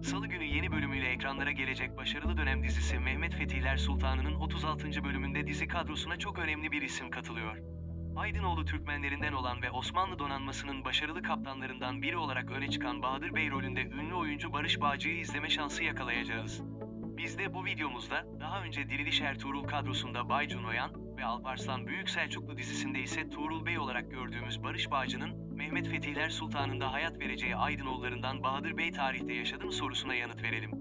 Salı günü yeni bölümüyle ekranlara gelecek başarılı dönem dizisi Mehmet Fethiler Sultanı'nın 36. bölümünde dizi kadrosuna çok önemli bir isim katılıyor. Aydınoğlu Türkmenlerinden olan ve Osmanlı donanmasının başarılı kaptanlarından biri olarak öne çıkan Bahadır Bey rolünde ünlü oyuncu Barış Bağcı'yı izleme şansı yakalayacağız. Biz de bu videomuzda, daha önce Diriliş Ertuğrul kadrosunda Baycun Oyan ve Alparslan Büyük Selçuklu dizisinde ise Tuğrul Bey olarak gördüğümüz Barış Bağcı'nın, Mehmet Fethiler Sultanı'nda hayat vereceği Aydınoğullarından Bahadır Bey tarihte yaşadı mı sorusuna yanıt verelim.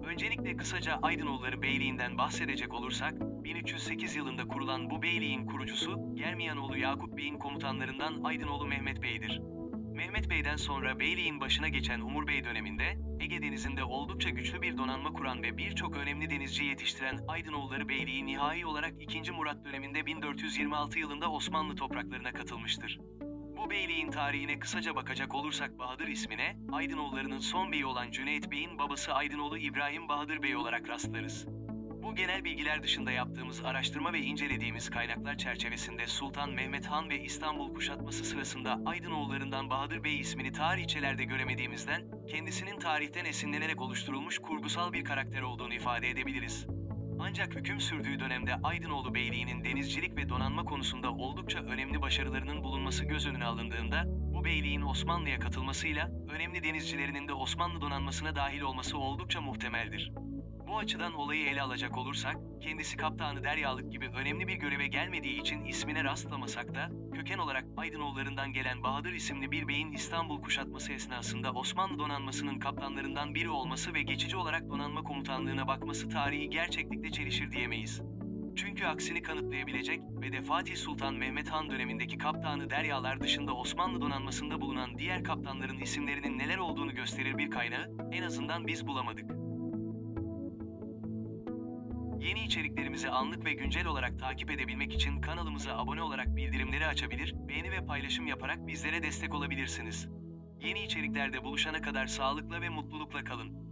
Öncelikle kısaca Aydınoğulları Beyliği'nden bahsedecek olursak, 1308 yılında kurulan bu beyliğin kurucusu, Germiyanoğlu Yakup Bey'in komutanlarından Aydınoğlu Mehmet Bey'dir. Mehmet Bey'den sonra beyliğin başına geçen Umur Bey döneminde, Ege Denizi'nde oldukça güçlü bir donanma kuran ve birçok önemli denizci yetiştiren Aydınoğulları Beyliği nihai olarak 2. Murat döneminde 1426 yılında Osmanlı topraklarına katılmıştır. Bu beyliğin tarihine kısaca bakacak olursak Bahadır ismine, Aydınoğullarının son beyi olan Cüneyt Bey'in babası Aydınoğlu İbrahim Bahadır Bey olarak rastlarız. Bu genel bilgiler dışında yaptığımız araştırma ve incelediğimiz kaynaklar çerçevesinde Sultan Mehmet Han ve İstanbul kuşatması sırasında Aydınoğullarından Bahadır Bey ismini tarihçelerde göremediğimizden, kendisinin tarihten esinlenerek oluşturulmuş kurgusal bir karakter olduğunu ifade edebiliriz. Ancak hüküm sürdüğü dönemde Aydınoğlu Beyliği'nin denizcilik ve donanma konusunda oldukça önemli başarılarının bulunması göz önüne alındığında, bu beyliğin Osmanlı'ya katılmasıyla, önemli denizcilerinin de Osmanlı donanmasına dahil olması oldukça muhtemeldir. Bu açıdan olayı ele alacak olursak, kendisi kaptanı Deryalık gibi önemli bir göreve gelmediği için ismine rastlamasak da, köken olarak Aydınoğullarından gelen Bahadır isimli bir beyin İstanbul kuşatması esnasında Osmanlı donanmasının kaptanlarından biri olması ve geçici olarak donanma komutanlığına bakması tarihi gerçeklikle çelişir diyemeyiz. Çünkü aksini kanıtlayabilecek ve de Fatih Sultan Mehmet Han dönemindeki kaptanı Deryalar dışında Osmanlı donanmasında bulunan diğer kaptanların isimlerinin neler olduğunu gösterir bir kaynağı, en azından biz bulamadık. Yeni içeriklerimizi anlık ve güncel olarak takip edebilmek için kanalımıza abone olarak bildirimleri açabilir, beğeni ve paylaşım yaparak bizlere destek olabilirsiniz. Yeni içeriklerde buluşana kadar sağlıkla ve mutlulukla kalın.